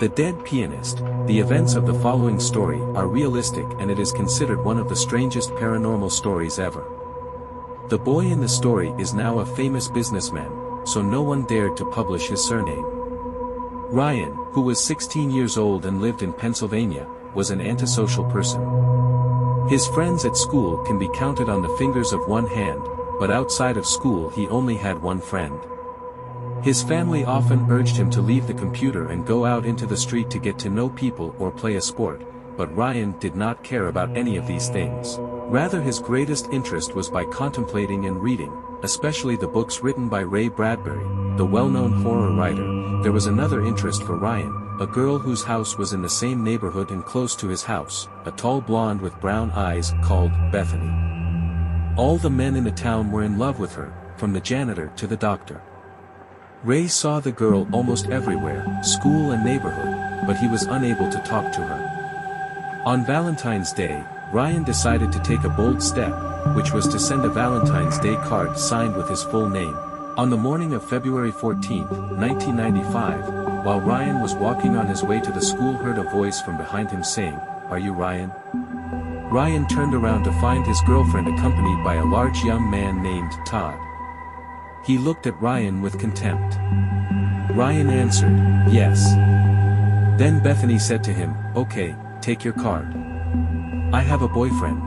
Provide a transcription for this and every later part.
The Dead Pianist. The events of the following story are realistic and it is considered one of the strangest paranormal stories ever. The boy in the story is now a famous businessman, so no one dared to publish his surname. Ryan, who was 16 years old and lived in Pennsylvania, was an antisocial person. His friends at school can be counted on the fingers of one hand, but outside of school he only had one friend. His family often urged him to leave the computer and go out into the street to get to know people or play a sport, but Ryan did not care about any of these things. Rather, his greatest interest was by contemplating and reading, especially the books written by Ray Bradbury, the well-known horror writer. There was another interest for Ryan, a girl whose house was in the same neighborhood and close to his house, a tall blonde with brown eyes called Bethany. All the men in the town were in love with her, from the janitor to the doctor. Ray saw the girl almost everywhere, school and neighborhood, but he was unable to talk to her. On Valentine's Day, Ryan decided to take a bold step, which was to send a Valentine's Day card signed with his full name. On the morning of February 14, 1995, while Ryan was walking on his way to the school, heard a voice from behind him saying, "Are you Ryan?" Ryan turned around to find his girlfriend accompanied by a large young man named Todd. He looked at Ryan with contempt. Ryan answered, "Yes." Then Bethany said to him, "Okay, take your card. I have a boyfriend."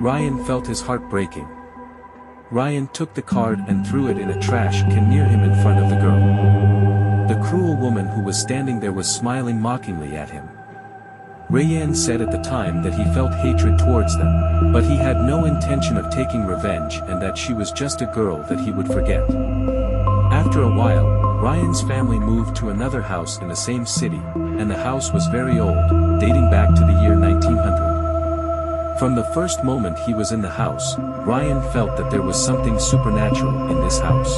Ryan felt his heart breaking. Ryan took the card and threw it in a trash can near him in front of the girl. The cruel woman who was standing there was smiling mockingly at him. Ryan said at the time that he felt hatred towards them, but he had no intention of taking revenge and that she was just a girl that he would forget. After a while, Ryan's family moved to another house in the same city, and the house was very old, dating back to the year 1900. From the first moment he was in the house, Ryan felt that there was something supernatural in this house.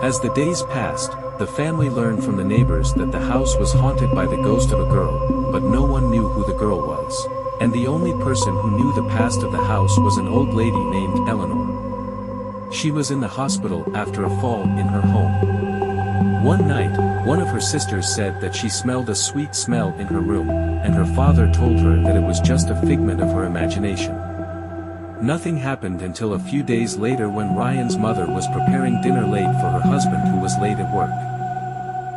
As the days passed, the family learned from the neighbors that the house was haunted by the ghost of a girl, but no one knew who the girl was. And the only person who knew the past of the house was an old lady named Eleanor. She was in the hospital after a fall in her home. One night, one of her sisters said that she smelled a sweet smell in her room, and her father told her that it was just a figment of her imagination. Nothing happened until a few days later when Ryan's mother was preparing dinner late for her husband who was late at work.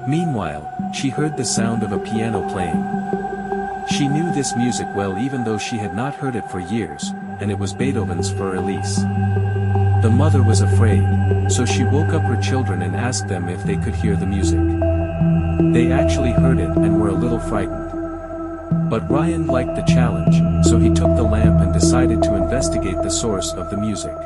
Meanwhile, she heard the sound of a piano playing. She knew this music well even though she had not heard it for years, and it was Beethoven's Für Elise. The mother was afraid, so she woke up her children and asked them if they could hear the music. They actually heard it and were a little frightened. But Ryan liked the challenge, so he took the lamp and decided to investigate the source of the music.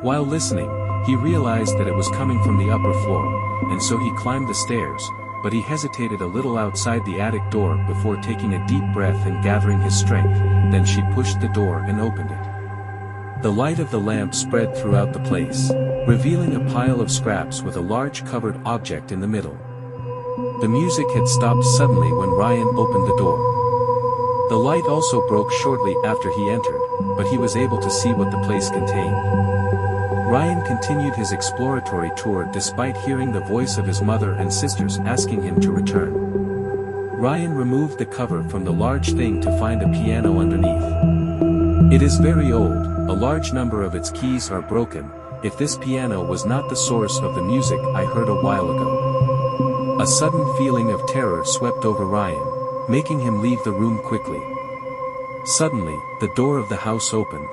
While listening, he realized that it was coming from the upper floor, and so he climbed the stairs, but he hesitated a little outside the attic door before taking a deep breath and gathering his strength. Then she pushed the door and opened it. The light of the lamp spread throughout the place, revealing a pile of scraps with a large covered object in the middle. The music had stopped suddenly when Ryan opened the door. The light also broke shortly after he entered, but he was able to see what the place contained. Ryan continued his exploratory tour despite hearing the voice of his mother and sisters asking him to return. Ryan removed the cover from the large thing to find a piano underneath. It is very old, a large number of its keys are broken. If this piano was not the source of the music I heard a while ago. A sudden feeling of terror swept over Ryan, making him leave the room quickly. Suddenly, the door of the house opened.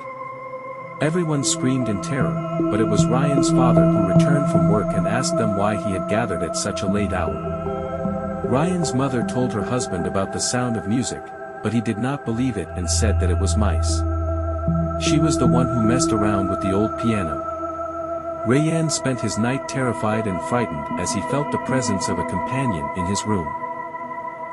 Everyone screamed in terror, but it was Ryan's father who returned from work and asked them why he had gathered at such a late hour. Ryan's mother told her husband about the sound of music, but he did not believe it and said that it was mice. She was the one who messed around with the old piano. Ryan spent his night terrified and frightened as he felt the presence of a companion in his room.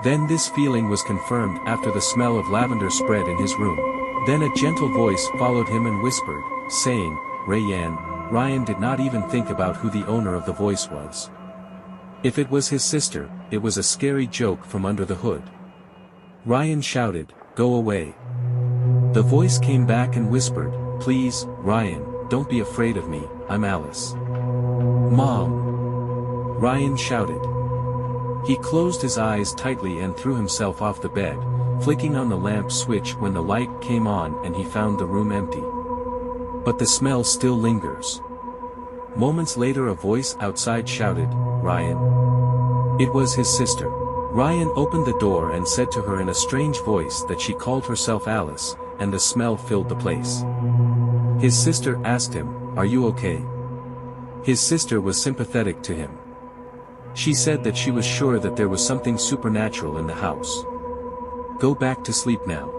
Then this feeling was confirmed after the smell of lavender spread in his room. Then a gentle voice followed him and whispered, saying, "Ryan." Ryan did not even think about who the owner of the voice was. If it was his sister, it was a scary joke from under the hood. Ryan shouted, "Go away." The voice came back and whispered, "Please, Ryan, don't be afraid of me, I'm Alice." "Mom!" Ryan shouted. He closed his eyes tightly and threw himself off the bed, flicking on the lamp switch when the light came on and he found the room empty. But the smell still lingers. Moments later a voice outside shouted, "Ryan." It was his sister. Ryan opened the door and said to her in a strange voice that she called herself Alice, and the smell filled the place. His sister asked him, "Are you okay?" His sister was sympathetic to him. She said that she was sure that there was something supernatural in the house. "Go back to sleep now."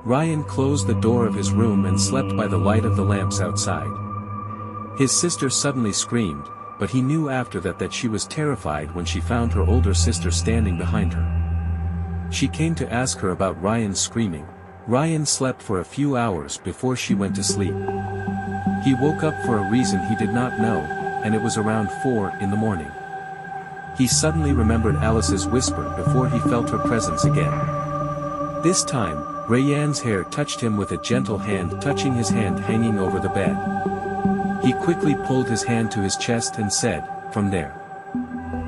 Ryan closed the door of his room and slept by the light of the lamps outside. His sister suddenly screamed, but he knew after that she was terrified when she found her older sister standing behind her. She came to ask her about Ryan's screaming. Ryan slept for a few hours before she went to sleep. He woke up for a reason he did not know, and it was around 4 in the morning. He suddenly remembered Alice's whisper before he felt her presence again. This time, Ryan's hair touched him with a gentle hand touching his hand hanging over the bed. He quickly pulled his hand to his chest and said, "From there."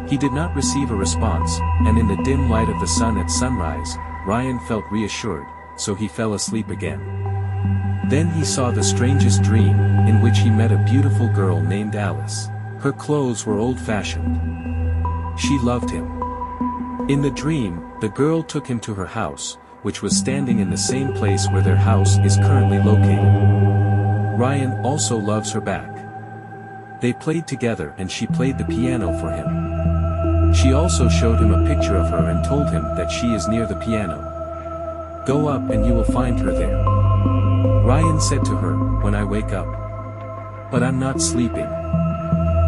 He did not receive a response, and in the dim light of the sun at sunrise, Ryan felt reassured, so he fell asleep again. Then he saw the strangest dream, in which he met a beautiful girl named Alice. Her clothes were old-fashioned. She loved him. In the dream, the girl took him to her house, which was standing in the same place where their house is currently located. Ryan also loves her back. They played together and she played the piano for him. She also showed him a picture of her and told him that she is near the piano. "Go up and you will find her there." Ryan said to her, "When I wake up." "But I'm not sleeping."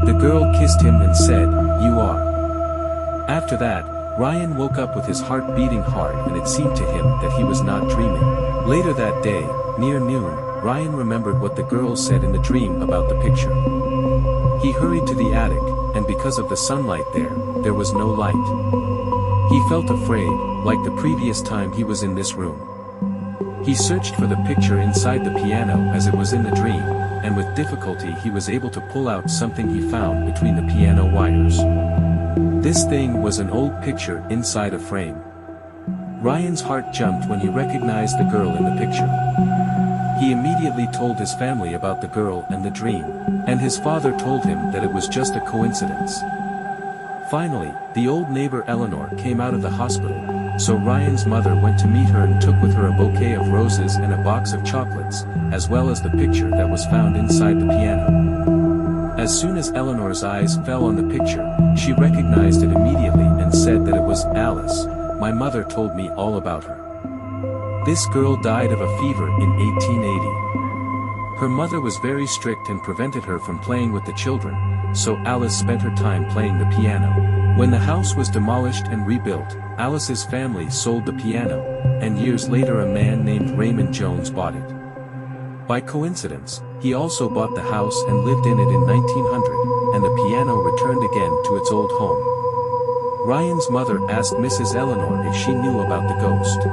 The girl kissed him and said, "You are." After that, Ryan woke up with his heart beating hard and it seemed to him that he was not dreaming. Later that day, near noon, Ryan remembered what the girl said in the dream about the picture. He hurried to the attic, and because of the sunlight there was no light. He felt afraid, like the previous time he was in this room. He searched for the picture inside the piano as it was in the dream, and with difficulty he was able to pull out something he found between the piano wires. This thing was an old picture inside a frame. Ryan's heart jumped when he recognized the girl in the picture. He immediately told his family about the girl and the dream, and his father told him that it was just a coincidence. Finally, the old neighbor Eleanor came out of the hospital, so Ryan's mother went to meet her and took with her a bouquet of roses and a box of chocolates, as well as the picture that was found inside the piano. As soon as Eleanor's eyes fell on the picture, she recognized it immediately and said that it was Alice. "My mother told me all about her. This girl died of a fever in 1880. Her mother was very strict and prevented her from playing with the children, so Alice spent her time playing the piano. When the house was demolished and rebuilt, Alice's family sold the piano, and years later a man named Raymond Jones bought it. By coincidence, he also bought the house and lived in it in 1900, and the piano returned again to its old home. Ryan's mother asked Mrs. Eleanor if she knew about the ghost.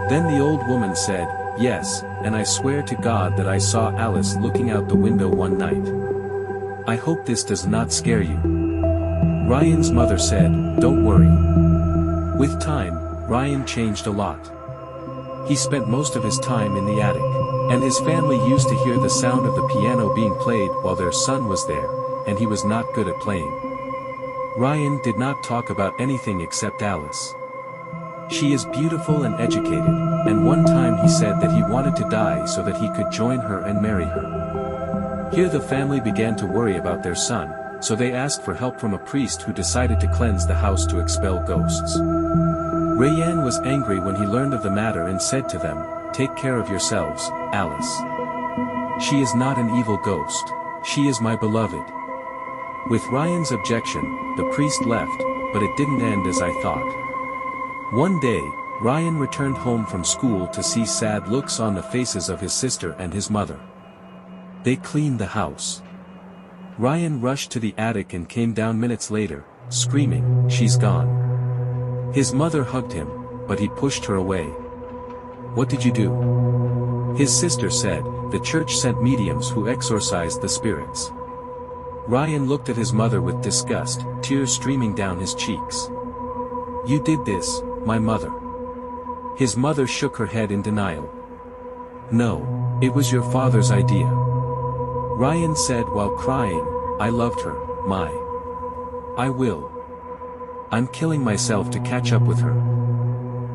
Then the old woman said, "Yes, and I swear to God that I saw Alice looking out the window one night. I hope this does not scare you." Ryan's mother said, "Don't worry." With time, Ryan changed a lot. He spent most of his time in the attic, and his family used to hear the sound of the piano being played while their son was there, and he was not good at playing. Ryan did not talk about anything except Alice. She is beautiful and educated, and one time he said that he wanted to die so that he could join her and marry her. Here the family began to worry about their son, so they asked for help from a priest who decided to cleanse the house to expel ghosts. Ryan was angry when he learned of the matter and said to them, "Take care of yourselves, Alice. She is not an evil ghost. She is my beloved." With Ryan's objection, the priest left, but it didn't end as I thought. One day, Ryan returned home from school to see sad looks on the faces of his sister and his mother. They cleaned the house. Ryan rushed to the attic and came down minutes later, screaming, "She's gone." His mother hugged him, but he pushed her away. "What did you do?" His sister said, "The church sent mediums who exorcised the spirits." Ryan looked at his mother with disgust, tears streaming down his cheeks. "You did this, my mother." His mother shook her head in denial. "No, it was your father's idea." Ryan said while crying, "I loved her, my. I will. I'm killing myself to catch up with her."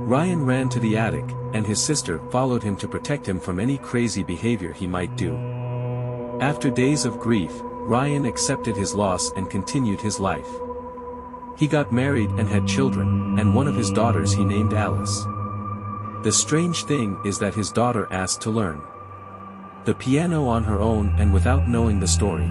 Ryan ran to the attic, and his sister followed him to protect him from any crazy behavior he might do. After days of grief, Ryan accepted his loss and continued his life. He got married and had children, and one of his daughters he named Alice. The strange thing is that his daughter asked to learn the piano on her own and without knowing the story.